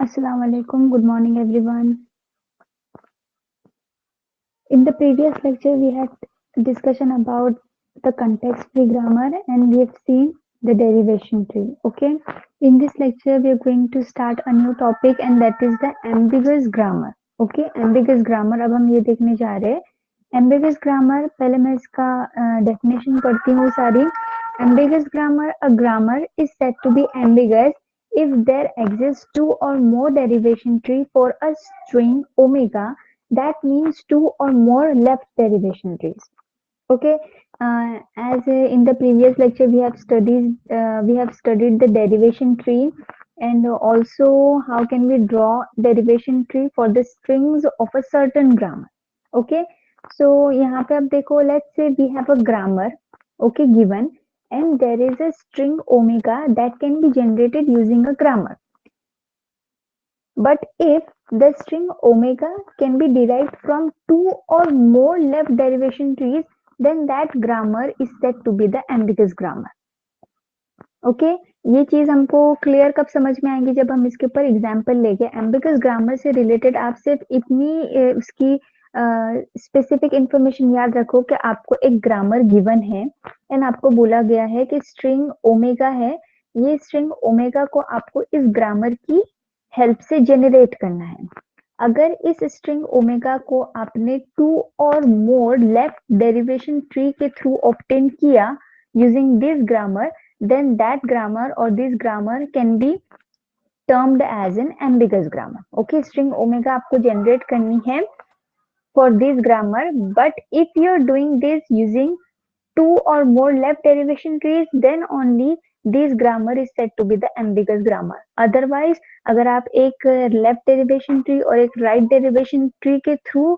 Assalamu alaikum. Good morning, everyone. In the previous lecture, we had discussion about the context-free grammar and we have seen the derivation tree. Okay. In this lecture, we are going to start a new topic and that is the ambiguous grammar. Okay. Ambiguous grammar. अब हम ये देखने जा रहे हैं. Ambiguous grammar. पहले मैं इसका definition पढ़ती हूँ सारी. Ambiguous grammar. A grammar is said to be ambiguous if there exists two or more derivation tree for a string omega that means two or more left derivation trees. Okay. As in the previous lecture we have studied the derivation tree and also how can we draw derivation tree for the strings of a certain grammar. Okay. So यहाँ पे आप देखो, let's say we have a grammar, okay, given, and there is a string omega that can be generated using a grammar. But if the string omega can be derived from two or more left derivation trees, then that grammar is said to be the ambiguous grammar. Okay ये चीज हमको clear कब समझ में आएगी, जब हम इसके ऊपर एग्जाम्पल लेंगे. एम्बिगस ग्रामर से रिलेटेड आप सिर्फ इतनी उसकी स्पेसिफिक इंफॉर्मेशन याद रखो कि आपको एक ग्रामर गिवन है एंड आपको बोला गया है कि स्ट्रिंग ओमेगा है. ये स्ट्रिंग ओमेगा को आपको इस ग्रामर की हेल्प से जनरेट करना है. अगर इस स्ट्रिंग ओमेगा को आपने टू और मोर लेफ्ट डेरिवेशन ट्री के थ्रू ऑब्टेन किया using this grammar, then that grammar or this grammar can be termed as an ambiguous grammar. Okay, string omega आपको generate करनी है for this grammar, but if you're doing this using two or more left derivation trees, then only this grammar is said to be the ambiguous grammar. Otherwise, अगर आप एक left derivation tree और एक right derivation tree के through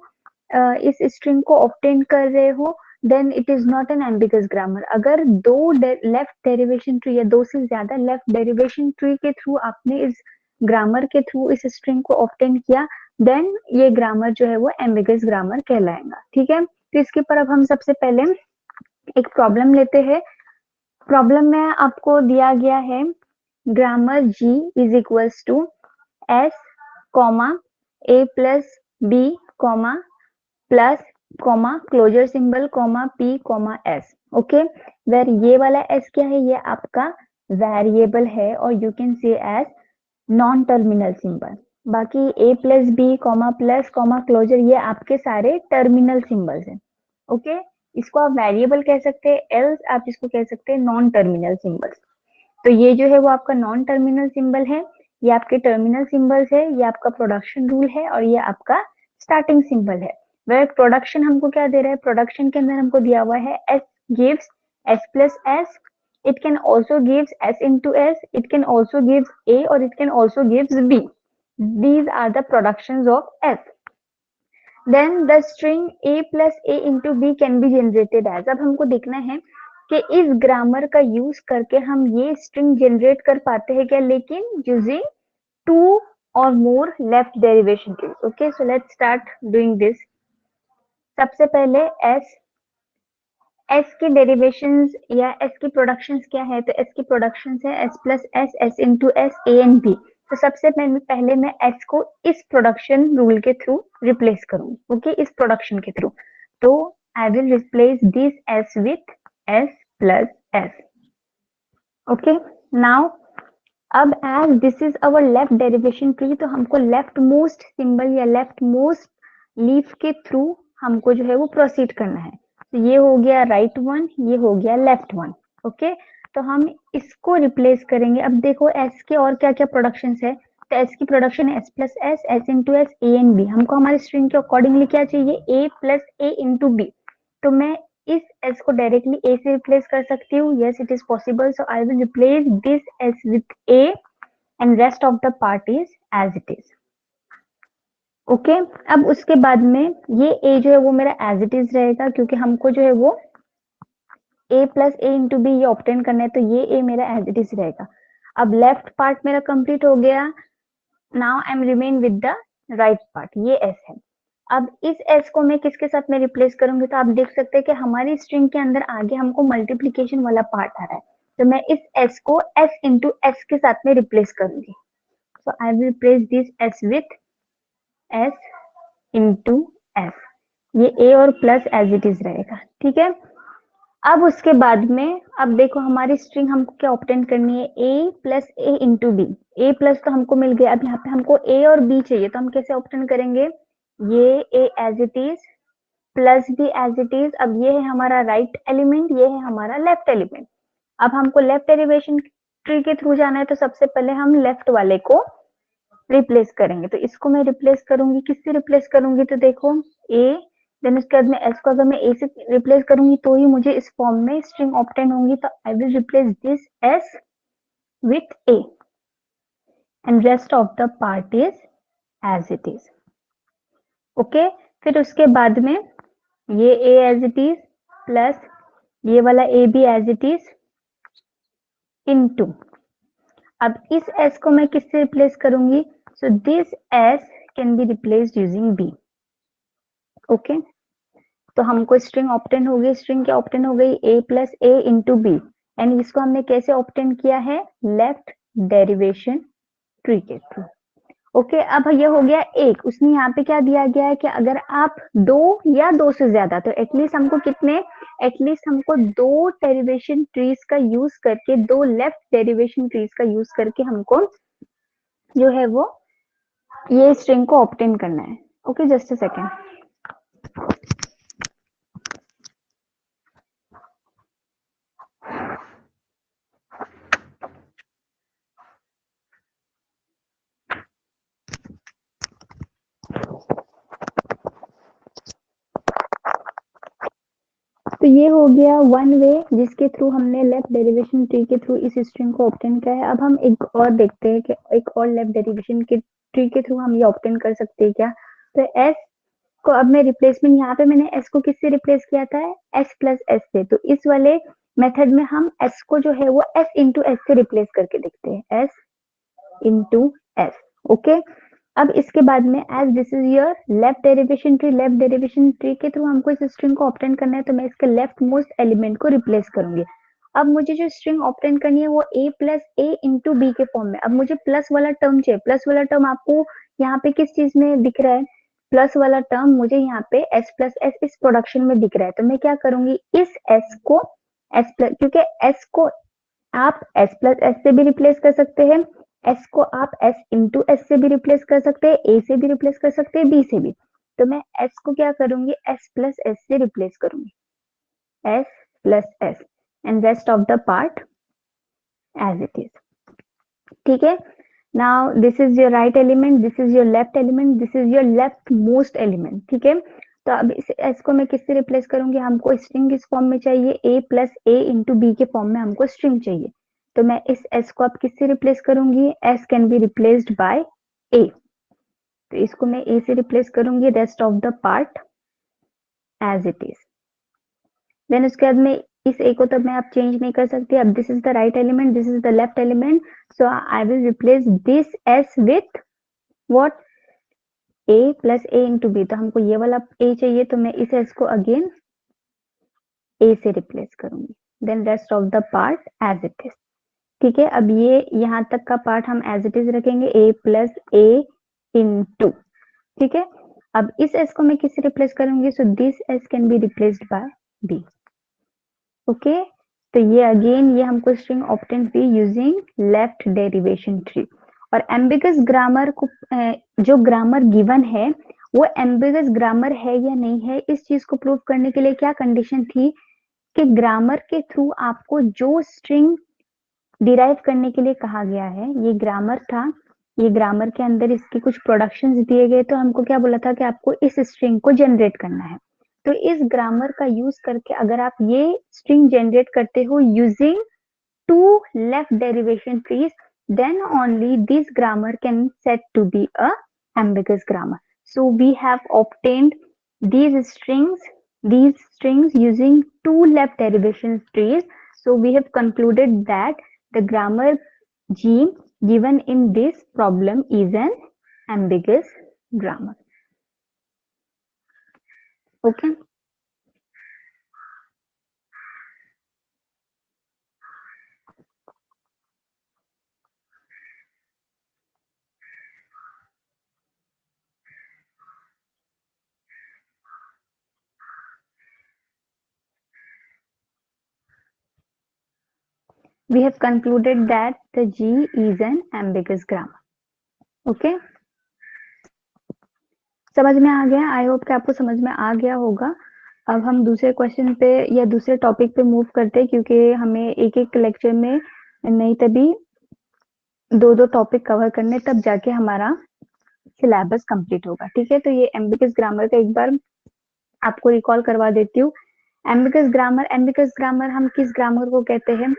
इस string को obtain कर रहे हो, then it is not an ambiguous grammar. अगर दो लेफ्ट डेरिवेशन ट्री या दो से ज्यादा लेफ्ट डेरिवेशन ट्री के थ्रू आपने इस ग्रामर के थ्रू इस स्ट्रिंग को ऑब्टेन किया, देन ये ग्रामर जो है वो ambiguous ग्रामर कहलाएगा. ठीक है. तो इसके ऊपर अब हम सबसे पहले एक प्रॉब्लम लेते हैं. प्रॉब्लम में आपको दिया गया है grammar G is equals to S comma A plus B comma plus comma closure symbol comma P comma S. Okay, where ये वाला S क्या है, ये आपका वेरिएबल है और you can say as non terminal symbol. बाकी A plus B comma plus comma closure ये आपके सारे टर्मिनल सिंबल्स हैं. ओके, इसको आप वेरिएबल कह सकते हैं, एल्स आप इसको कह सकते हैं नॉन टर्मिनल सिंबल्स. तो ये जो है वो आपका नॉन टर्मिनल सिंबल है, ये आपके टर्मिनल सिंबल्स है, ये आपका प्रोडक्शन रूल है और ये आपका स्टार्टिंग सिंबल है. वह प्रोडक्शन हमको क्या दे रहा है, प्रोडक्शन के अंदर हमको दिया हुआ है S gives S plus S, it can also gives S into S, it can also gives A or it can also gives B. These are the productions of S. Then the string A plus A into B can be generated as. अब हमको देखना है कि इस grammar का use करके हम ये स्ट्रिंग जनरेट कर पाते हैं क्या, लेकिन यूजिंग टू और more left derivation trees. Okay, so let's start doing this. सबसे पहले S की डेरिवेशंस या S की प्रोडक्शंस क्या है, तो S की प्रोडक्शंस है S plus S, S into S, A and B. तो सबसे पहले मैं S को इस प्रोडक्शन रूल के थ्रू रिप्लेस करूंगी. ओके, इस प्रोडक्शन के थ्रू. तो I will replace this S with S plus S. Okay, now अब as this is our left derivation tree, तो हमको लेफ्ट मोस्ट सिंबल या लेफ्ट मोस्ट लीफ के थ्रू हमको जो है वो प्रोसीड करना है. तो ये हो गया राइट वन, ये हो गया लेफ्ट वन. ओके, तो हम इसको रिप्लेस करेंगे. अब देखो एस के और क्या क्या प्रोडक्शन है, तो एस की प्रोडक्शन है S plus S, S into S, A and B. हमको हमारे स्ट्रिंग के अकॉर्डिंगली क्या चाहिए, A plus A into B. तो मैं इस एस को डायरेक्टली ए से रिप्लेस कर सकती हूँ. Yes, it is possible. So I will replace this S with A and rest of the part is as it is. Okay, अब उसके बाद में ये a जो है वो मेरा एज इट इज रहेगा, क्योंकि हमको जो है वो a plus A into B ये ऑप्टेन करना है, तो ये a मेरा एज इट इज रहेगा. अब लेफ्ट पार्ट मेरा कंप्लीट हो गया. Now I am remain with the right part, ये s है. अब इस s को मैं किसके साथ में रिप्लेस करूंगी, तो आप देख सकते हैं कि हमारी स्ट्रिंग के अंदर आगे हमको मल्टीप्लीकेशन वाला पार्ट आ रहा है. तो मैं इस s को s इंटू s के साथ में रिप्लेस करूंगी. So I will replace this s with s into s. ये a और प्लस एज इट इज रहेगा, ठीक है। अब उसके बाद में अब देखो हमारी स्ट्रिंग हमको क्या ऑब्टेन करनी है, a plus A into B. A plus तो हमको मिल गया, अब यहाँ पे हमको a और b चाहिए, तो हम कैसे ऑब्टेन करेंगे, ये a as it is plus b as it is. अब ये है हमारा राइट एलिमेंट, ये है हमारा लेफ्ट एलिमेंट। अब हमको लेफ्ट डेरिवेशन ट्री के थ्रू जाना है, तो सबसे पहले हम लेफ्ट वाले को रिप्लेस करेंगे। तो इसको मैं रिप्लेस करूंगी, किससे रिप्लेस करूंगी, तो देखो a, देन उसके बाद में s को अगर मैं a से रिप्लेस करूंगी तो ही मुझे इस फॉर्म में स्ट्रिंग ऑब्टेन होंगी। तो I will replace this s with a and rest of the part is as it is. Okay, फिर उसके बाद में ये a as it is plus ये वाला a भी एज इट इज इनटू, अब इस s को मैं किससे रिप्लेस करूंगी, so this s can be replaced using b। Okay, तो हमको स्ट्रिंग ऑब्टेन हो गई, स्ट्रिंग क्या ऑब्टेन हो गई, a plus A into B. And इसको हमने कैसे ऑब्टेन किया है, लेफ्ट डेरिवेशन ट्री के थ्रू। ओके, अब ये हो गया एक, उसने यहाँ पे क्या दिया गया है कि अगर आप दो या दो से ज्यादा, तो एटलीस्ट हमको कितने, एटलीस्ट हमको दो डेरिवेशन ट्रीज का यूज करके, दो लेफ्ट डेरिवेशन ट्रीज का यूज करके हमको जो है वो ये स्ट्रिंग को ऑब्टेन करना है। Okay, just a second. तो ये हो गया वन वे जिसके थ्रू हमने लेफ्ट डेरिवेशन ट्री के थ्रू इस स्ट्रिंग को ऑब्टेन किया है। अब हम एक और देखते हैं कि एक और लेफ्ट डेरिवेशन के ट्री के थ्रू हम ये ऑब्टेन कर सकते हैं क्या। तो एस को अब मैं रिप्लेसमेंट, यहाँ पे मैंने एस को किससे रिप्लेस किया था, एस प्लस एस से। तो इस वाले मेथड में हम एस को जो है वो एस इंटू एस से रिप्लेस करके देखते हैं, एस इंटू एस। ओके, अब इसके बाद में as this is your left derivation tree, left derivation tree के थ्रू हमको इस स्ट्रिंग को ऑब्टेन करना है, तो मैं इसके लेफ्ट मोस्ट एलिमेंट को रिप्लेस करूंगी। अब मुझे जो स्ट्रिंग ऑब्टेन करनी है वो a plus A into B के फॉर्म में। अब मुझे प्लस वाला टर्म चाहिए, प्लस वाला टर्म आपको यहाँ पे किस चीज में दिख रहा है, प्लस वाला टर्म मुझे यहाँ पे s प्लस एस इस प्रोडक्शन में दिख रहा है। तो मैं क्या करूंगी, इस s को s प्लस, क्योंकि s को आप s प्लस एस से भी रिप्लेस कर सकते हैं, s को आप s इंटू एस से भी रिप्लेस कर सकते हैं, a से भी रिप्लेस कर सकते हैं, b से भी। तो मैं s को क्या करूंगी, s प्लस एस से रिप्लेस करूंगी, s plus S and rest of the part as it is. ठीक है, now this is your right element, this is your left element, this is your left most element. ठीक है, तो अब इस s को मैं किससे रिप्लेस करूंगी, हमको स्ट्रिंग किस फॉर्म में चाहिए, a plus A into B के फॉर्म में हमको स्ट्रिंग चाहिए। तो मैं इस s को अब किससे रिप्लेस करूंगी, s can be replaced by a। तो इसको मैं a से रिप्लेस करूंगी, rest of the part as it is. Then उसके बाद में इस a को तो मैं अब चेंज नहीं कर सकती। अब this is the right element, this is the left element, so I will replace this s with what, a plus A into B. तो हमको ये वाला a चाहिए, तो मैं इस s को अगेन a से रिप्लेस करूंगी, then rest of the part as it is. ठीक है, अब ये यहाँ तक का पार्ट हम एज इट इज रखेंगे, a प्लस ए इंटू। ठीक है, अब इस s को मैं किससे रिप्लेस करूंगी, so this s can be replaced bye b। Okay, तो ये अगेन ये हमको स्ट्रिंग ऑब्टेन हुई यूजिंग लेफ्ट डेरिवेशन ट्री। और एम्बिगस ग्रामर को जो ग्रामर गिवन है वो एम्बिगस ग्रामर है या नहीं है, इस चीज को प्रूव करने के लिए क्या कंडीशन थी कि ग्रामर के थ्रू आपको जो स्ट्रिंग डिराइव करने के लिए कहा गया है, ये ग्रामर था, ये ग्रामर के अंदर इसके कुछ प्रोडक्शंस दिए गए, तो हमको क्या बोला था कि आपको इस स्ट्रिंग को जनरेट करना है। तो इस ग्रामर का यूज करके अगर आप ये स्ट्रिंग जनरेट करते हो using two left derivation trees, then only this grammar can said to be a ambiguous grammar. So we have obtained these strings using two left derivation trees. So we have concluded that the grammar G given in this problem is an ambiguous grammar. Okay. we have concluded that the G is an ambiguous grammar. Okay, समझ में आ गया? I hope कि आपको समझ में आ गया होगा। अब हम दूसरे क्वेश्चन पे या दूसरे टॉपिक पे मूव करते हैं, क्योंकि हमें एक एक लेक्चर में नहीं तभी दो दो टॉपिक कवर करने, तब जाके हमारा सिलेबस कंप्लीट होगा। ठीक है, तो ये एम्बिगस ग्रामर का एक बार आपको रिकॉल करवा देती हूँ। एम्बिगस ग्रामर हम किस ग्रामर को कहते हैं?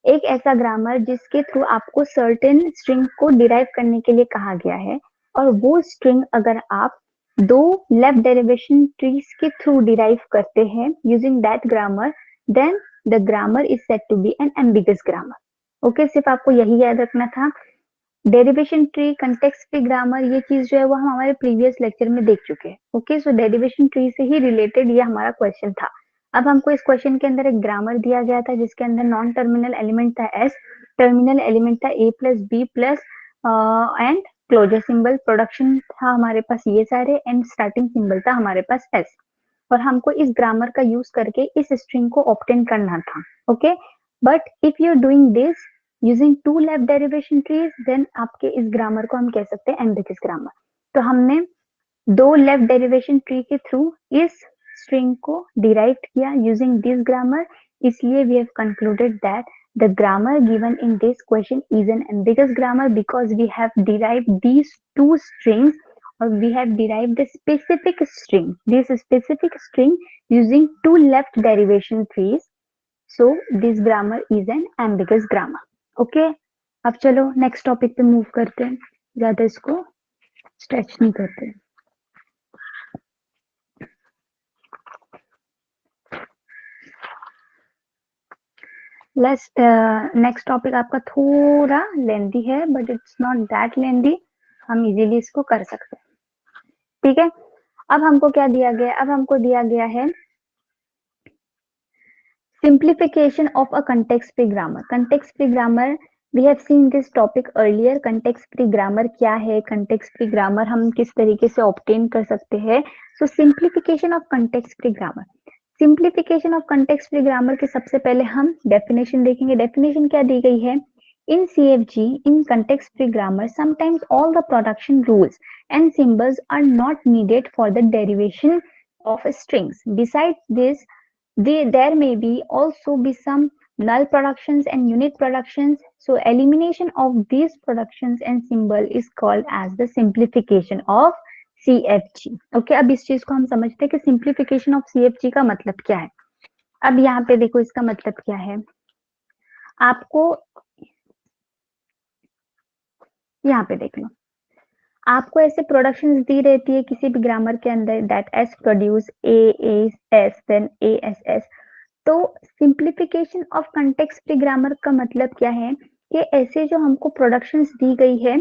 एक ऐसा ग्रामर जिसके थ्रू आपको सर्टेन स्ट्रिंग को डिराइव करने के लिए कहा गया है, और वो स्ट्रिंग अगर आप दो लेफ्ट डेरिवेशन ट्रीज के थ्रू डिराइव करते हैं using that grammar, then the grammar is said to be an ambiguous grammar. Okay, सिर्फ आपको यही याद रखना था। Derivation tree, context free grammar, ये चीज जो है वो हम हमारे प्रीवियस लेक्चर में देख चुके हैं। ओके, सो डेरिवेशन ट्री से ही रिलेटेड ये हमारा क्वेश्चन था। अब हमको इस क्वेश्चन के अंदर एक ग्रामर दिया गया था जिसके अंदर नॉन टर्मिनल एलिमेंट था एस, टर्मिनल एलिमेंट था A plus B plus and closure symbol, production था हमारे पास ये सारे, एंड स्टार्टिंग सिंबल था हमारे पास एस, और हमको इस ग्रामर का यूज करके इस स्ट्रिंग को ऑब्टेन करना था। Okay, but if you are doing this using two left derivation trees, then आपके इस ग्रामर को हम कह सकते हैं एम्बिगस ग्रामर। तो हमने दो लेफ्ट डेरिवेशन ट्री के थ्रू इस स्ट्रिंग को डिराइव किया यूजिंग दिस ग्रामर, इसलिए we have concluded that the grammar given in this question is an ambiguous grammar because we have derived these two strings, or we have derived the specific string, this specific string using two left derivation trees. So this grammar is an ambiguous grammar. Okay, अब चलो next topic पे move करते हैं, ज्यादा इसको stretch नहीं करते। Next topic आपका थोड़ा लेंदी है, बट इट्स नॉट दैट लेंदी, हम इजीली इसको कर सकते हैं। ठीक है, अब हमको क्या दिया गया? अब हमको दिया गया है simplification of a context free grammar. Context free grammar, we have seen this topic earlier. Context free grammar क्या है? Context free grammar हम किस तरीके से obtain कर सकते हैं? So simplification of context free grammar. Simplification of context free grammar के सबसे पहले हम definition देखेंगे। Definition क्या दी गई है? In CFG, in context free grammar, sometimes all the production rules and symbols are not needed for the derivation of strings. Besides this, there may be also be some null productions and unit productions. So elimination of these productions and symbol is called as the simplification of CFG. Okay, अब इस चीज को हम समझते हैं कि simplification of CFG का मतलब क्या है। अब यहाँ पे देखो इसका मतलब क्या है, आपको यहाँ पे देख लो, आपको ऐसे प्रोडक्शंस दी रहती है किसी भी ग्रामर के अंदर, that S produce A S then A S S. तो simplification of context free grammar का मतलब क्या है कि ऐसे जो हमको प्रोडक्शंस दी गई है,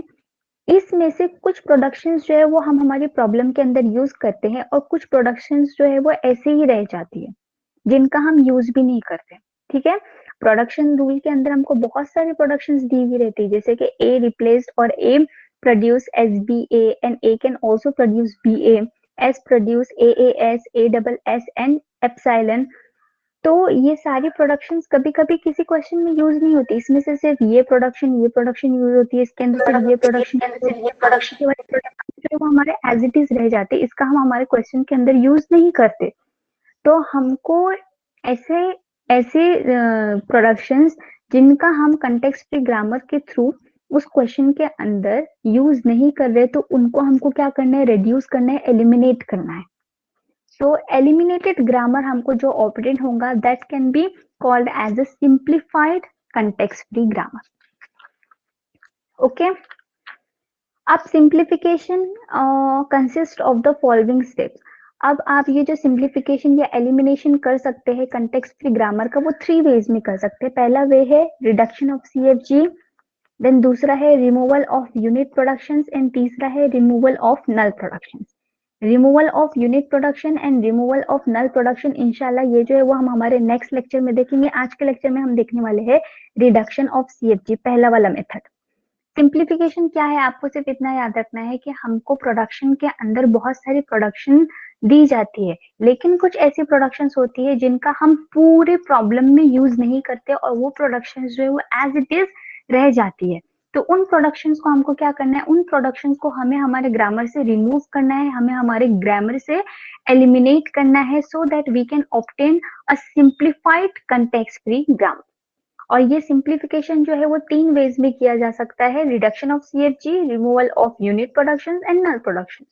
इसमें से कुछ प्रोडक्शंस जो है वो हम हमारी प्रॉब्लम के अंदर यूज करते हैं, और कुछ प्रोडक्शंस जो है वो ऐसे ही रह जाती है जिनका हम यूज भी नहीं करते। ठीक है, प्रोडक्शन रूल के अंदर हमको बहुत सारी प्रोडक्शंस दी हुई रहती है, जैसे कि ए रिप्लेस्ड और A produce S B A and A can also produce B S produce A S A double S and epsilon. तो ये सारी प्रोडक्शंस कभी कभी किसी क्वेश्चन में यूज नहीं होती, इसमें से सिर्फ ये प्रोडक्शन यूज होती है, इसके अंदर सिर्फ ये प्रोडक्शन जो है वो हमारे एज इट इज रह जाते, इसका हम हमारे क्वेश्चन के अंदर यूज नहीं करते। तो हमको ऐसे ऐसे प्रोडक्शंस जिनका हम कंटेक्स्ट फ्री ग्रामर के थ्रू उस क्वेश्चन के अंदर यूज नहीं कर रहे, तो उनको हमको क्या करना है? रिड्यूस करना है, एलिमिनेट करना है। So eliminated grammar हमको जो ऑपरेट होगा, that can be called as a simplified context free grammar. Okay. अब simplification consist of the following steps. अब आप ये जो simplification या elimination कर सकते हैं context free grammar का, वो 3 ways में कर सकते हैं। पहला वे है reduction of CFG, then दूसरा है removal of unit productions, and तीसरा है removal of null productions. Removal of unit production and removal of null production, इंशाल्लाह ये जो है वो हम हमारे नेक्स्ट लेक्चर में देखेंगे। आज के लेक्चर में हम देखने वाले हैं रिडक्शन ऑफ सीएफजी, पहला वाला मेथड। सिंप्लीफिकेशन क्या है? आपको सिर्फ इतना याद रखना है कि हमको प्रोडक्शन के अंदर बहुत सारी प्रोडक्शन दी जाती है, लेकिन कुछ ऐसी प्रोडक्शंस होती है जिनका हम पूरे प्रॉब्लम में यूज नहीं करते और वो प्रोडक्शंस जो है वो एज इट इज रह जाती है। तो उन प्रोडक्शंस को हमको क्या करना है, उन प्रोडक्शंस को हमें हमारे ग्रामर से रिमूव करना है, हमें हमारे ग्रामर से एलिमिनेट करना है, so that we can obtain a simplified context free grammar. और ये सिंप्लीफिकेशन जो है वो तीन वेज में किया जा सकता है, reduction of CFG, removal of unit production and null production.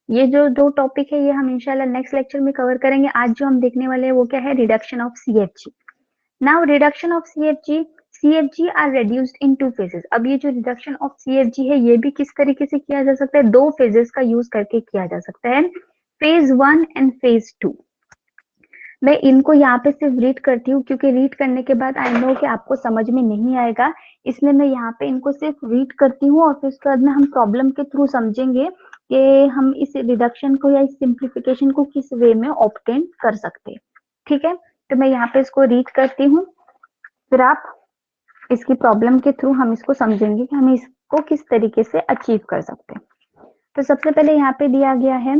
ये जो दो टॉपिक है ये हम इंशाल्लाह नेक्स्ट लेक्चर में कवर करेंगे। आज जो हम देखने वाले हैं वो क्या है, reduction of CFG. Now reduction of CFG, CFG are reduced in two phases। अब ये जो रिडक्शन ऑफ सीएफजी है ये भी किस तरीके से किया जा सकता है, दो फेजेस का यूज करके किया जा सकता है, फेज 1 एंड फेज 2। मैं इनको यहाँ पे सिर्फ रीड करती हूँ क्योंकि रीड करने के बाद आई नो कि आपको समझ में नहीं आएगा, इसलिए मैं यहाँ पे इनको सिर्फ रीड करती हूँ और फिर उसके बाद में हम प्रॉब्लम के थ्रू समझेंगे कि हम इस रिडक्शन को या इस सिंप्लीफिकेशन को किस वे में ऑब्टेन कर सकते हैं। ठीक है, तो मैं यहाँ पे इसको रीड करती हूँ, फिर आप इसकी प्रॉब्लम के थ्रू हम इसको समझेंगे कि हम इसको किस तरीके से अचीव कर सकते हैं। तो सबसे पहले यहाँ पे दिया गया है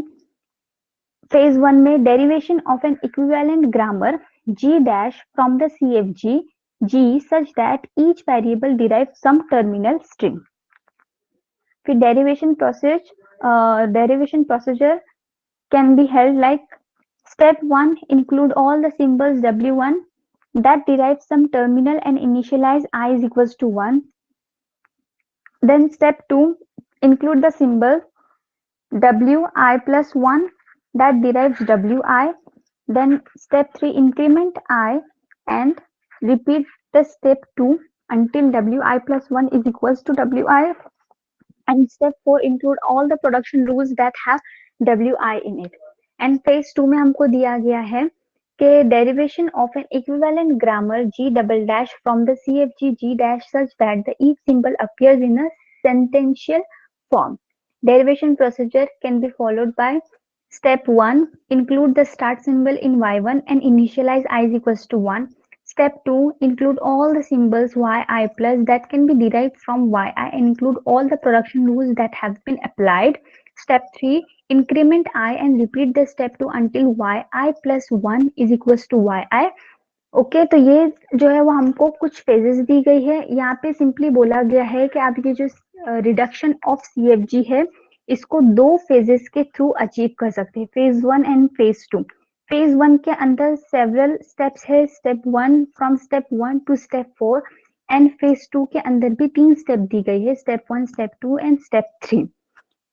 फेज 1 में derivation of N equivalent grammar g dash from the CFG g such that each variable derives some terminal string। फिर derivation procedure can be held like step 1 include all the symbols w1 that derive some terminal and initialize I is equals to 1। Then step 2 include the symbol wi plus 1 that derives wi। Then step 3 increment I and repeat the step 2 until wi plus 1 is equals to wi। And step 4 include all the production rules that have wi in it। And phase 2 में हमको दिया गया है कि derivation of an equivalent grammar g double dash from the CFG g dash such that the each symbol appears in a sentential form। Derivation procedure can be followed by step 1 include the start symbol in y1 and initialize I is equals to 1। Step 2 include all the symbols yi plus that can be derived from yi and include all the production rules that have been applied। Step 3 increment I and repeat the step 2 until yi plus 1 is equals to yi। Okay, तो ये जो है वो हमको कुछ phases दी गई है। यहाँ पे सिंपली बोला गया है कि आप ये जो रिडक्शन ऑफ सीएफजी है इसको दो फेजेस के थ्रू अचीव कर सकते हैं, फेज 1 एंड फेज 2। फेज 1 के अंदर सेवरल स्टेप्स है, step 1 from step 1 to step 4 and phase 2 के अंदर भी 3 स्टेप दी गई है, स्टेप 1 स्टेप 2 एंड स्टेप 3।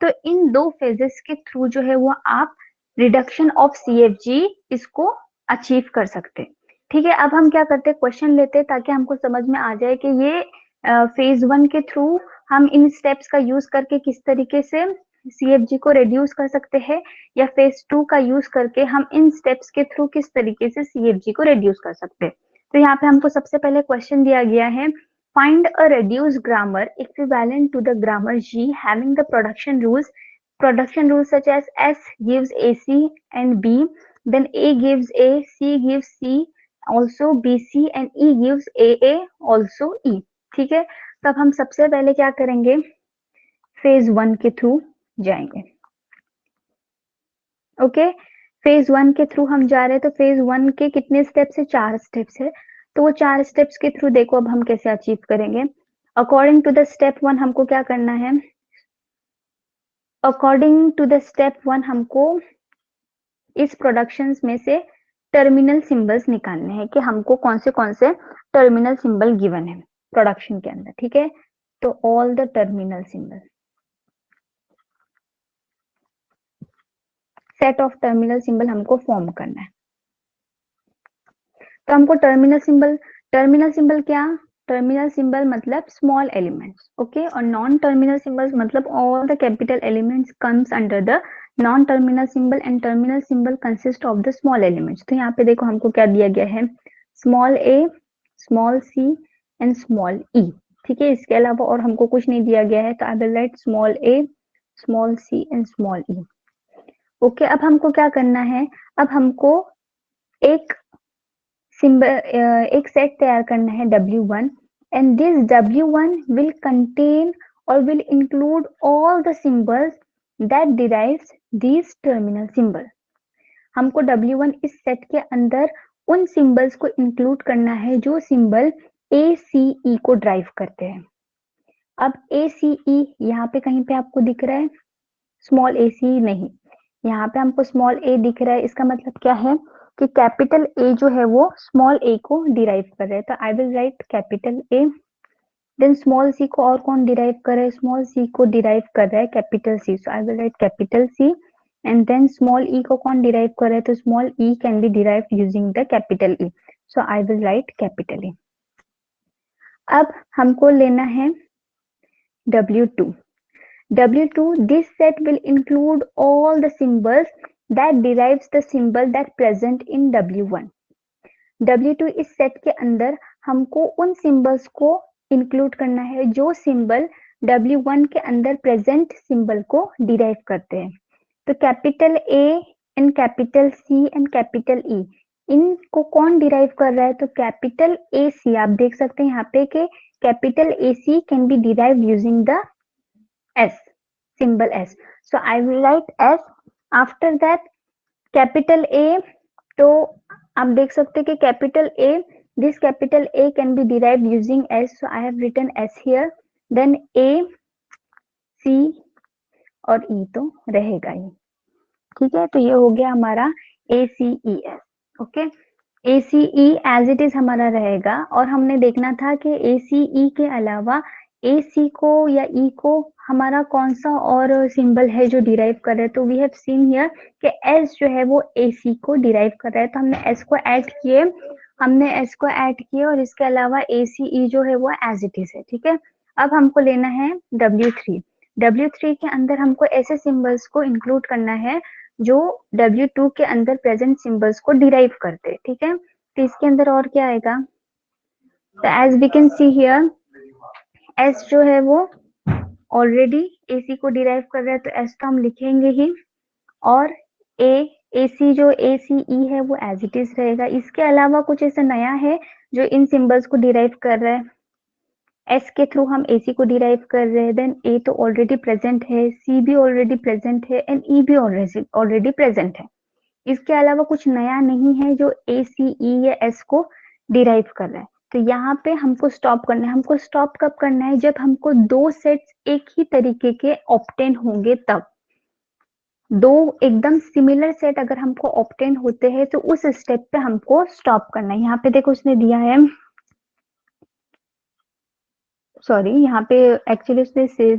तो इन दो फेजेस के थ्रू जो है वो आप रिडक्शन ऑफ सीएफजी इसको अचीव कर सकते हैं। ठीक है, अब हम क्या करते हैं, क्वेश्चन लेते हैं ताकि हमको समझ में आ जाए कि ये फेज 1 के थ्रू हम इन स्टेप्स का यूज करके किस तरीके से सीएफजी को रिड्यूस कर सकते हैं, या फेज 2 का यूज करके हम इन स्टेप्स के थ्रू किस तरीके से सीएफजी को रिड्यूस कर सकते हैं। तो यहाँ पे हमको सबसे पहले क्वेश्चन दिया गया है, find a reduced grammar equivalent to the grammar G having the production rules such as S gives AC and B, then A gives A, C gives C, also BC and E gives AA also E। ठीक है, तब हम सबसे पहले क्या करेंगे, phase 1 के through जाएंगे। ओके, फेज 1 के थ्रू हम जा रहे हैं, तो फेज 1 के कितने स्टेप्स है, 4 स्टेप्स है। तो वो 4 स्टेप्स के थ्रू देखो अब हम कैसे अचीव करेंगे। अकॉर्डिंग टू द स्टेप 1 हमको क्या करना है, अकॉर्डिंग टू द स्टेप 1 हमको इस प्रोडक्शंस में से टर्मिनल सिंबल्स निकालने हैं कि हमको कौन से टर्मिनल सिंबल गिवन है प्रोडक्शन के अंदर। ठीक है, तो all the terminal symbol, set of terminal symbol हमको फॉर्म करना है। तो हमको टर्मिनल सिंबल क्या, टर्मिनल सिंबल मतलब स्मॉल एलिमेंट्स, ओके, और नॉन टर्मिनल सिंबल्स मतलब all the capital elements comes under the non terminal symbol and terminal symbol consist of the small elements. तो यहाँ पे देखो हमको क्या दिया गया है, small A, small C and small E. ठीक है, इसके अलावा और हमको कुछ नहीं दिया गया है, तो I will write small A, small C and small E. Okay, अब हमको क्या करना है, अब हमको एक एक सेट तैयार करना है W1 and this W1 will contain or will include all the symbols that derives these terminal symbol। हमको W1 इस सेट के अंदर उन सिंबल्स को इंक्लूड करना है जो सिंबल ACE को ड्राइव करते हैं। अब ACE यहाँ पे कहीं पे आपको दिख रहा है, स्मॉल ACE नहीं, यहाँ पे हमको स्मॉल a दिख रहा है। इसका मतलब क्या है कि कैपिटल A जो है वो स्मॉल a को डिराइव कर रहा है, तो I will write capital A। Then small c को और कौन डिराइव कर रहा है, स्मॉल c को डिराइव कर रहा है capital C, so I will write capital C। And then small e को कौन डिराइव कर रहा है, तो small e can be derived using the capital E, so I will write capital E। अब हमको लेना है W2। W2, this set will include all the symbols that derives the symbol that present in W1। W2 इस set के अंदर हमको उन symbols को इंक्लूड करना है जो सिंबल W1 के अंदर प्रेजेंट सिंबल को डिराइव करते हैं। तो capital A and capital C and capital E, इनको कौन डिराइव कर रहा है, तो कैपिटल AC। आप देख सकते हैं यहाँ पे कि capital AC can be derive using the S, symbol S, so I will write S। after that capital A, तो आप देख सकते हैं कि capital A, this capital A can be derived using S, so I have written S here। then A, C और E तो रहेगा ही, ठीक है। तो ये हो गया हमारा ACES, okay. ACE as it is हमारा रहेगा, और हमने देखना था कि ACE के अलावा AC को या E को हमारा कौन सा और सिंबल है जो डिराइव कर रहा है, तो वी हैव सीन हियर कि S जो है वो AC को डिराइव कर रहा है, तो हमने S को ऐड किए और इसके अलावा ACE जो है वो एज इट इज है, ठीक है। अब हमको लेना है W3। W3 के अंदर हमको ऐसे सिंबल्स को इंक्लूड करना है जो W2 के अंदर प्रेजेंट सिंबल्स को डिराइव करते हैं, ठीक है। तो इसके अंदर और क्या आएगा, तो as we can see here S जो है वो ऑलरेडी AC को डिराइव कर रहा है, तो S तो हम लिखेंगे ही, और AC जो ACE है वो एज इट इज रहेगा। इसके अलावा कुछ ऐसा नया है जो इन सिंबल्स को डिराइव कर रहा है, S के थ्रू हम AC को डिराइव कर रहे हैं, देन A तो ऑलरेडी प्रेजेंट है, C भी ऑलरेडी प्रेजेंट है एंड E भी ऑलरेडी प्रेजेंट है। इसके अलावा कुछ नया नहीं है जो ACE या S को डिराइव कर रहा है। तो यहाँ पे हमको स्टॉप करना है। हमको स्टॉप कब करना है, जब हमको दो सेट्स एक ही तरीके के ऑब्टेन होंगे, तब दो एकदम सिमिलर सेट अगर हमको ऑब्टेन होते हैं तो उस स्टेप पे हमको स्टॉप करना है। यहाँ पे देखो उसने दिया है, सॉरी यहाँ पे एक्चुअली उसने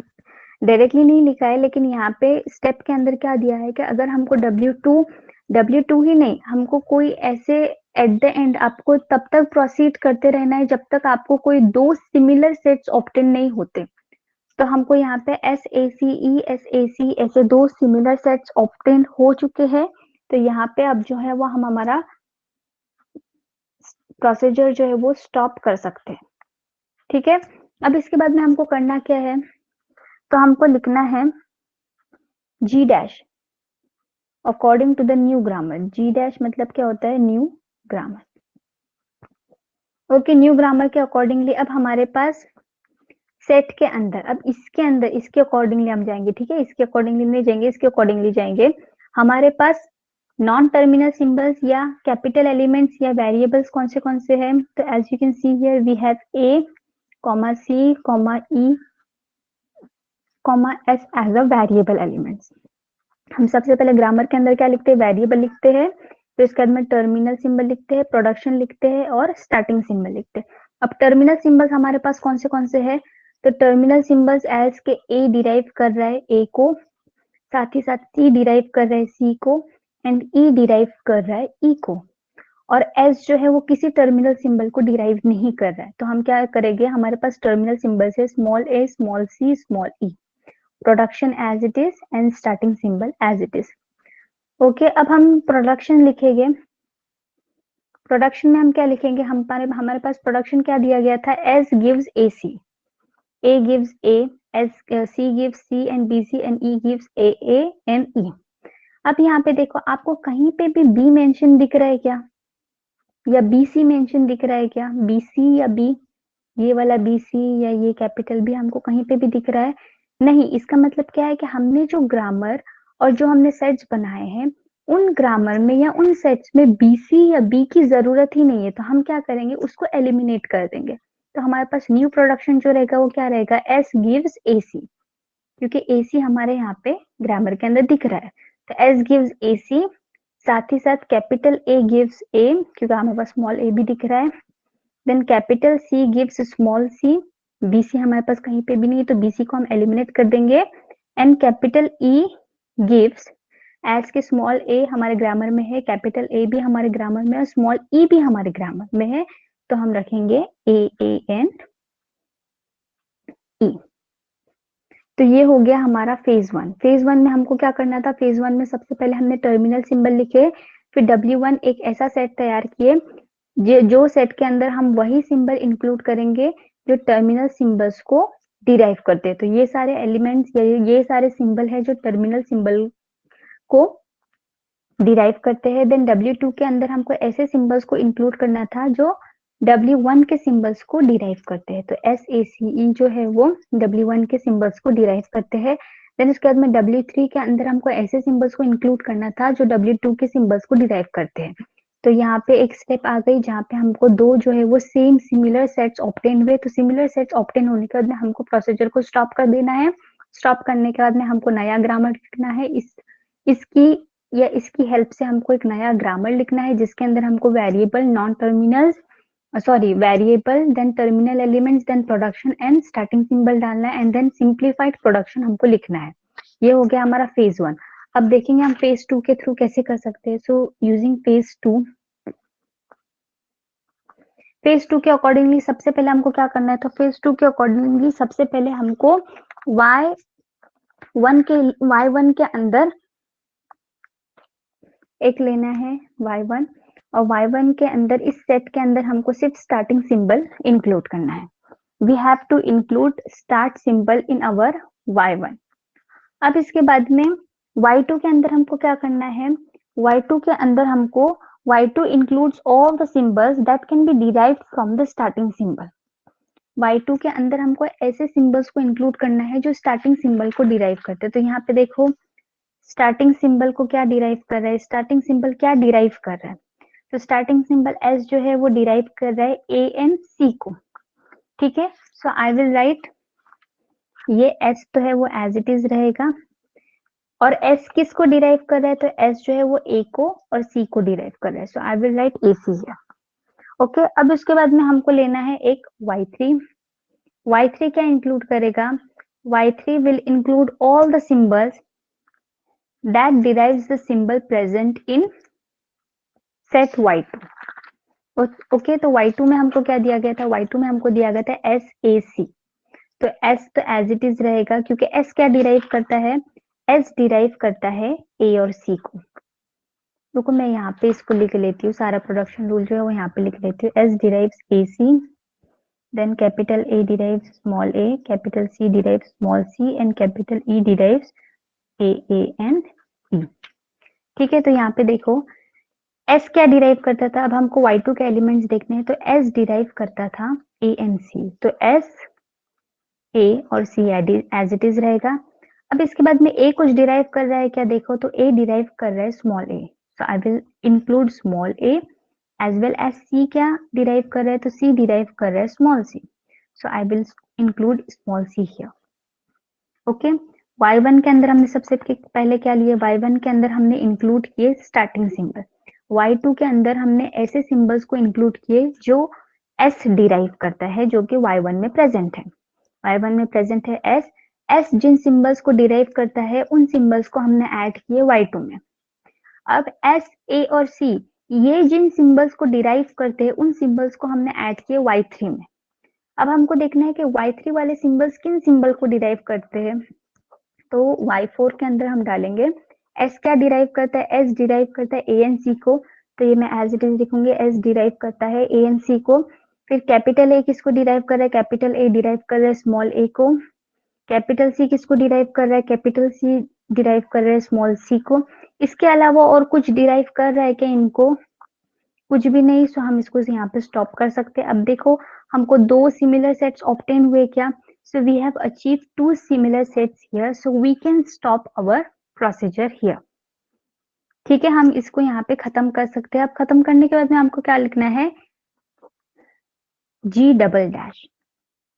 डायरेक्टली नहीं लिखा है, लेकिन यहाँ पे स्टेप के अंदर क्या दिया है कि अगर हमको W2 ही नहीं, हमको कोई ऐसे एट द एंड आपको तब तक प्रोसीड करते रहना है जब तक आपको कोई दो सिमिलर सेट्स ऑब्टेन नहीं होते। तो हमको यहाँ पे SACE ऐसे दो सिमिलर सेट्स ऑब्टेन हो चुके हैं, तो यहाँ पे अब जो है वो हम हमारा प्रोसीजर जो है वो स्टॉप कर सकते हैं, ठीक है। अब इसके बाद में हमको करना क्या है, तो हमको लिखना है G dash according to the new grammar. G dash मतलब क्या होता है, new grammar, okay. New grammar के अकॉर्डिंगली अब हमारे पास सेट के अंदर, अब इसके अंदर इसके अकॉर्डिंगली हम जाएंगे, ठीक है। इसके अकॉर्डिंगली नहीं जाएंगे, इसके अकॉर्डिंगली जाएंगे। हमारे पास नॉन टर्मिनल सिंबल्स या कैपिटल एलिमेंट्स या वेरिएबल्स कौन से हैं, तो as you can see here we have A, C, E, S as a variable elements. हम सबसे पहले ग्रामर के अंदर क्या लिखते हैं, वेरिएबल लिखते हैं, तो इसके बाद में टर्मिनल सिंबल लिखते हैं, प्रोडक्शन लिखते हैं और स्टार्टिंग सिंबल लिखते हैं। अब टर्मिनल सिंबल्स हमारे पास कौन से हैं, तो टर्मिनल सिंबल्स एज के A डिराइव कर रहा है A को, साथ ही साथ C डिराइव कर रहा है C को एंड E डिराइव कर रहा है E को, और S जो है वो किसी टर्मिनल सिंबल को डिराइव नहीं कर रहा है। तो हम क्या करेंगे, हमारे पास टर्मिनल सिंबल्स है small a, small c, small e, production as it is and starting symbol as it is, okay. अब हम प्रोडक्शन लिखेंगे। प्रोडक्शन में हम क्या लिखेंगे, हमारे पास प्रोडक्शन क्या दिया गया था, S gives AC, A gives A, C gives C and BC and E gives AA and E। अब यहाँ पे देखो आपको कहीं पे भी B मेंशन दिख रहा है क्या, या BC मेंशन दिख रहा है क्या, BC या B, ये वाला BC या ये कैपिटल B हमको कहीं पे भी दिख रहा है नहीं। इसका मतलब क्या है कि हमने जो ग्रामर और जो हमने सेट्स बनाए हैं उन ग्रामर में या उन सेट्स में BC या B की जरूरत ही नहीं है, तो हम क्या करेंगे, उसको एलिमिनेट कर देंगे। तो हमारे पास न्यू प्रोडक्शन जो रहेगा वो क्या रहेगा, S gives AC, क्योंकि AC हमारे यहाँ पे ग्रामर के अंदर दिख रहा है, तो S gives AC, साथ ही साथ कैपिटल A gives A, क्योंकि हमारे पास स्मॉल a भी दिख रहा है, then capital C gives small c, BC हमारे पास कहीं पे भी नहीं है, तो BC को हम एलिमिनेट कर देंगे, and capital E gives, as के स्मॉल a हमारे ग्रामर में है, कैपिटल A भी हमारे ग्रामर में है, स्मॉल e भी हमारे ग्रामर में है, तो हम रखेंगे AANE। तो ये हो गया हमारा फेज 1। फेज 1 में हमको क्या करना था, फेज 1 में सबसे पहले हमने टर्मिनल सिंबल लिखे, फिर W1 एक ऐसा सेट तैयार किए जो सेट के अंदर हम वही सिंबल इंक्लूड करेंगे जो टर्मिनल सिंबल्स को डिराइव करते हैं। तो ये सारे एलिमेंट्स, ये सारे सिंबल है जो टर्मिनल सिंबल को डिराइव करते हैं। देन W2 के अंदर हमको ऐसे सिंबल्स को इंक्लूड करना था जो W1 के सिंबल्स को डिराइव करते हैं। तो SACE जो है वो W1 के सिंबल्स को डिराइव करते हैं। देन उसके बाद में W3 के अंदर हमको ऐसे सिंबल्स को इंक्लूड करना था जो W2 के सिंबल्स को डिराइव करते हैं। तो यहाँ पे एक स्टेप आ गई जहाँ पे हमको दो जो है वो सेम सिमिलर सेट्स ऑब्टेन हुए। तो सिमिलर सेट्स ऑब्टेन होने के बाद में हमको प्रोसीजर को स्टॉप कर देना है। स्टॉप करने के बाद में हमको नया ग्रामर लिखना है। इसकी हेल्प से हमको एक नया ग्रामर लिखना है जिसके अंदर हमको variable, non terminal, variable, then terminal elements, then production and starting symbol डालना है, एंड देन सिंप्लीफाइड प्रोडक्शन हमको लिखना है। ये हो गया हमारा फेज 1। अब देखेंगे हम फेज 2 के थ्रू कैसे कर सकते हैं। सो यूजिंग फेज 2 के अकॉर्डिंगली सबसे पहले हमको क्या करना है, तो फेज 2 के अकॉर्डिंगली सबसे पहले हमको y1 के अंदर एक लेना है y1, और y1 के अंदर इस सेट के अंदर हमको सिर्फ स्टार्टिंग सिंबल इंक्लूड करना है। We have to include start symbol in our y1। अब इसके बाद में y2 के अंदर हमको क्या करना है, y2 के अंदर हमको y2 includes all the symbols that can be derived from the starting symbol। y2 के अंदर हमको ऐसे सिंबल्स को इंक्लूड करना है जो स्टार्टिंग सिंबल को डिराइव करते हैं। तो यहाँ पे देखो स्टार्टिंग सिंबल को क्या डिराइव कर रहा है, स्टार्टिंग सिंबल क्या डिराइव कर रहा है, तो स्टार्टिंग सिंबल S जो है वो डिराइव कर रहा है ANC को। ठीक है, सो आई विल राइट, ये S तो है वो एज इट इज रहेगा, और S किसको डिराइव कर रहा है, तो S जो है वो A को और C को डिराइव कर रहा है। So I will write AC here. Okay, अब उसके बाद में हमको लेना है एक y3। y3 क्या इंक्लूड करेगा, y3 will include all the symbols that derives the symbol present in set y2। Okay, तो y2 में हमको क्या दिया गया था, y2 में हमको दिया गया था SAC। तो S तो एज इट इज रहेगा क्योंकि S क्या डिराइव करता है, S डिराइव करता है A और C को। रुको मैं यहाँ पे इसको लिख लेती हूँ, सारा प्रोडक्शन रूल जो है वो यहाँ पे लिख लेती हूँ। S derives AC, then capital A derives small a, capital C derives small c, and capital E derives AANE। ठीक है, तो यहाँ पे देखो S क्या डिराइव करता था, अब हमको y2 के एलिमेंट्स देखने हैं, तो S डिराइव करता था A and C। तो S, A और C एज इट इज रहेगा। अब इसके बाद में A कुछ डिराइव कर रहा है क्या, देखो तो A डिराइव कर रहा है small a, so I will include small a as well as C क्या डिराइव कर रहा है, तो C डिराइव कर रहा है small c, so I will include small c here. Okay, y1 के अंदर हमने सबसे पहले क्या लिए, y1 के अंदर हमने इंक्लूड किए स्टार्टिंग सिंबल। y2 के अंदर हमने ऐसे सिंबल्स को इंक्लूड किए जो s डिराइव करता है, जो कि y1 में प्रेजेंट है। y1 में प्रेजेंट है s जिन सिंबल्स को डिराइव करता है उन सिंबल्स को हमने ऐड किए y2 में। अब s, a और c ये जिन सिंबल्स को डिराइव करते हैं उन सिंबल्स को हमने ऐड किए y3 में। अब हमको देखना है कि y3 वाले सिंबल्स किन सिंबल को डिराइव करते हैं, तो y4 के अंदर हम डालेंगे s क्या डिराइव करता है, s डिराइव करता है a and c को, तो ये मैं एज इट इज लिखूंगी, s डिराइव करता है a and c को। फिर कैपिटल A किसको डिराइव कर रहा है, कैपिटल A डिराइव कर रहा है स्मॉल a को। कैपिटल C किसको डिराइव कर रहा है, कैपिटल C डिराइव कर रहा है स्मॉल c को। इसके अलावा और कुछ डिराइव कर रहा है क्या इनको, कुछ भी नहीं, सो हम इसको यहाँ पे स्टॉप कर सकते हैं। अब देखो हमको दो सिमिलर सेट्स ऑब्टेन हुए क्या, so we have achieved two similar sets here, so we can stop our procedure here। ठीक है, हम इसको यहाँ पे खत्म कर सकते हैं। अब खत्म करने के बाद में हमको क्या लिखना है, जी डबल डैश।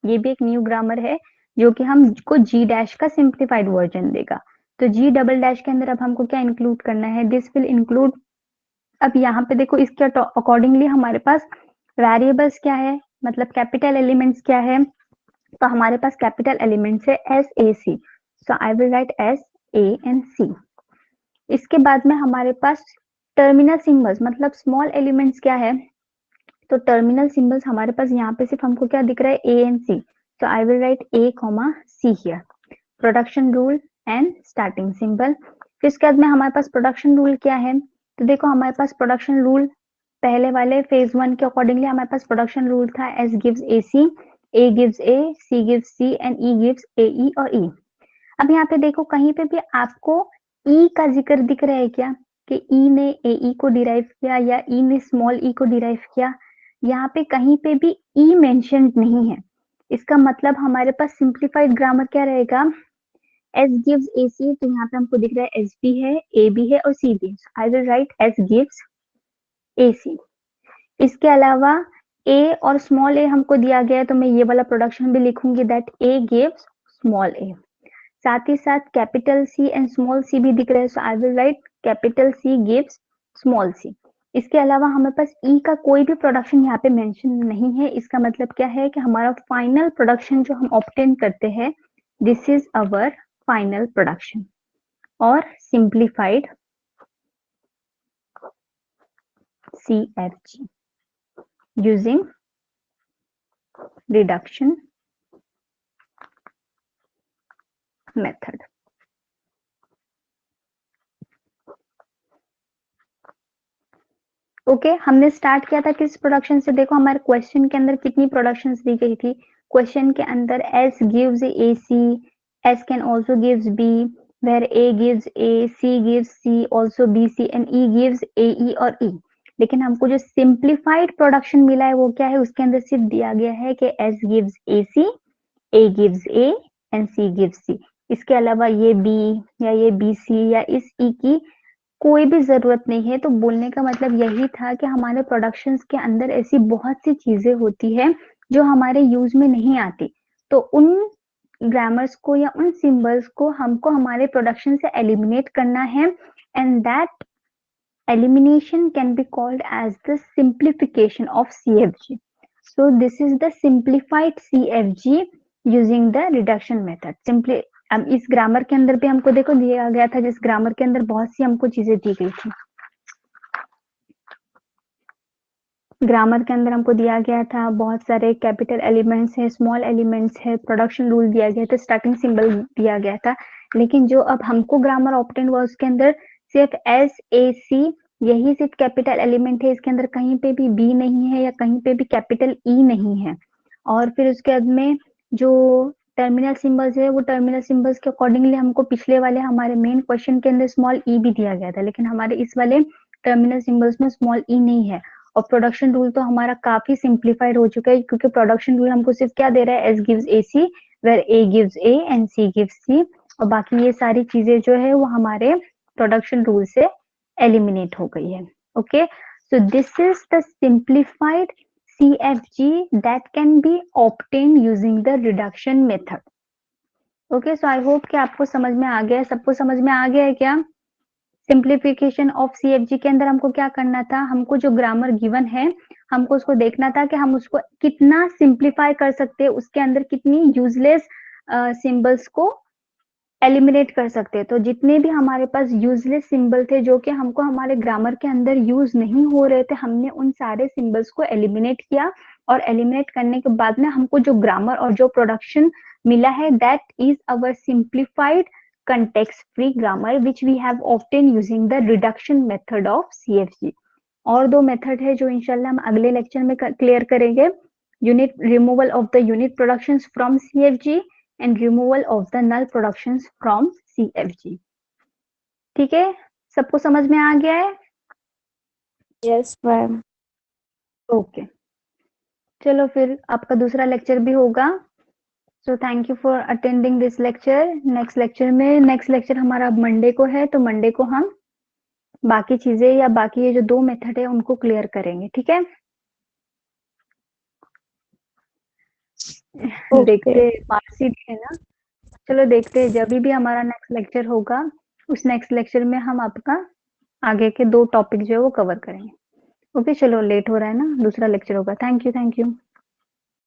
ये भी एक न्यू ग्रामर है जो कि हमको जी डैश का सिंप्लीफाइड वर्जन देगा। तो जी डबल डैश के अंदर अब हमको क्या इंक्लूड करना है, दिस विल इंक्लूड। अब यहाँ पे देखो इसके अकॉर्डिंगली हमारे पास वेरिएबल्स क्या है, मतलब कैपिटल एलिमेंट्स क्या है। तो हमारे पास कैपिटल एलिमेंट्स है S A C, so I will write S A and C. इसके बाद में हमारे पास टर्मिनल सिंबल्स मतलब स्मॉल एलिमेंट्स क्या है, तो टर्मिनल सिंबल्स हमारे पास यहाँ पे सिर्फ हमको क्या दिख रहा है, A and C. So I will write A comma C here. Production rule and starting symbol. फिर इसके बाद में हमारे पास प्रोडक्शन रूल क्या है, तो देखो हमारे पास प्रोडक्शन रूल पहले वाले फेज 1 के अकॉर्डिंगली हमारे पास प्रोडक्शन रूल था S gives A C, A gives A, C gives C and E gives A E और ई। अब यहाँ पे देखो कहीं पे भी आपको ई का जिक्र दिख रहा है क्या, कि ई ने ए ई को डिराइव किया या ई ने स्मॉल ई को डिराइव किया। यहाँ पे कहीं पे भी ई मेंशन नहीं है। इसका मतलब हमारे पास सिंप्लीफाइड ग्रामर क्या रहेगा, एस गिव्स ए सी, तो यहाँ पे हमको दिख रहा है एस भी है, ए भी है और सी भी है। I will write S gives A C. इसके अलावा ए और स्मॉल ए हमको दिया गया है, तो मैं ये वाला प्रोडक्शन भी लिखूंगी that A gives small A. साथ ही साथ capital C and small C भी दिख रहे हैं, so I will write capital C gives small C. इसके अलावा हमारे पास ई का कोई भी प्रोडक्शन यहाँ पे मेंशन नहीं है। इसका मतलब क्या है कि हमारा फाइनल प्रोडक्शन जो हम ऑब्टेन करते हैं, this is our final production और simplified CFG using reduction method। Okay हमने स्टार्ट किया था किस प्रोडक्शन से, देखो हमारे क्वेश्चन के अंदर कितनी प्रोडक्शंस दी गई थी। क्वेश्चन के अंदर S gives A C, S can also gives B, where A gives A, C gives C, also B C and E gives A E और ई। लेकिन हमको जो सिंप्लीफाइड प्रोडक्शन मिला है वो क्या है, उसके अंदर सिर्फ दिया गया है कि S gives A C, A gives A and C gives C. इसके अलावा ये बी या ये बी सी या इस ई की कोई भी जरूरत नहीं है। तो बोलने का मतलब यही था कि हमारे प्रोडक्शंस के अंदर ऐसी बहुत सी चीजें होती है जो हमारे यूज में नहीं आती, तो उन ग्रामर्स को या उन सिंबल्स को हमको हमारे प्रोडक्शन से एलिमिनेट करना है, and that elimination can be called as the simplification of CFG. So this is the simplified CFG using the reduction method. Simply अब इस ग्रामर के अंदर भी हमको देखो दिया गया था, जिस ग्रामर के अंदर बहुत सी हमको चीजें दी गई थी। ग्रामर के अंदर हमको दिया गया था बहुत सारे कैपिटल एलिमेंट्स है, स्मॉल एलिमेंट्स है, प्रोडक्शन रूल दिया गया था, स्टार्टिंग सिंबल दिया गया था। लेकिन जो अब हमको ग्रामर ऑब्टेन हुआ उसके अंदर सिर्फ एस ए सी यही सिर्फ कैपिटल एलिमेंट है। इसके अंदर कहीं पे भी बी नहीं है या कहीं पे भी कैपिटल ई नहीं है। और फिर उसके बाद में जो टर्मिनल सिंबल्स है वो टर्मिनल सिंबल्स के अकॉर्डिंगली हमको पिछले वाले हमारे मेन क्वेश्चन के अंदर स्मॉल ई भी दिया गया था, लेकिन हमारे इस वाले टर्मिनल सिंबल्स में स्मॉल ई नहीं है। और प्रोडक्शन रूल तो हमारा काफी सिंप्लीफाइड हो चुका है, क्योंकि प्रोडक्शन रूल हमको सिर्फ क्या दे रहा है, S gives A C, where A gives A and C gives C, और बाकी ये सारी चीजें जो है वो हमारे प्रोडक्शन रूल से एलिमिनेट हो गई है। Okay, so this is the simplified CFG that can be obtained using the reduction method. Okay, so I hope कि आपको समझ में आ गया है, सबको समझ में आ गया है क्या। सिंप्लीफिकेशन ऑफ CFG के अंदर हमको क्या करना था, हमको जो ग्रामर गिवन है हमको उसको देखना था कि हम उसको कितना सिंप्लीफाई कर सकते हैं, उसके अंदर कितनी यूजलेस सिंबल्स को एलिमिनेट कर सकते हैं। तो जितने भी हमारे पास यूजलेस सिंबल थे जो कि हमको हमारे ग्रामर के अंदर यूज नहीं हो रहे थे, हमने उन सारे सिंबल्स को एलिमिनेट किया, और एलिमिनेट करने के बाद में हमको जो ग्रामर और जो प्रोडक्शन मिला है that is our simplified context free grammar which we have obtained using the reduction method of CFG। और दो मेथड है जो इंशाल्लाह हम अगले लेक्चर में क्लियर करेंगे, unit removal of the unit productions from CFG and removal of the null productions from CFG। ठीक है, सबको समझ में आ गया है। Yes ma'am. ओके, चलो फिर आपका दूसरा लेक्चर भी होगा। So thank you for attending this lecture. Next lecture हमारा मंडे को है, तो मंडे को हम बाकी चीजें या बाकी ये जो 2 मेथड है उनको क्लियर करेंगे, ठीक है? ओके। देखते मार्कशीट है ना? चलो देखते हैं जब भी हमारा नेक्स्ट लेक्चर होगा, उस नेक्स्ट लेक्चर में हम आपका आगे के 2 टॉपिक जो है वो कवर करेंगे। ओके, चलो लेट हो रहा है ना, दूसरा लेक्चर होगा। Thank you, thank you.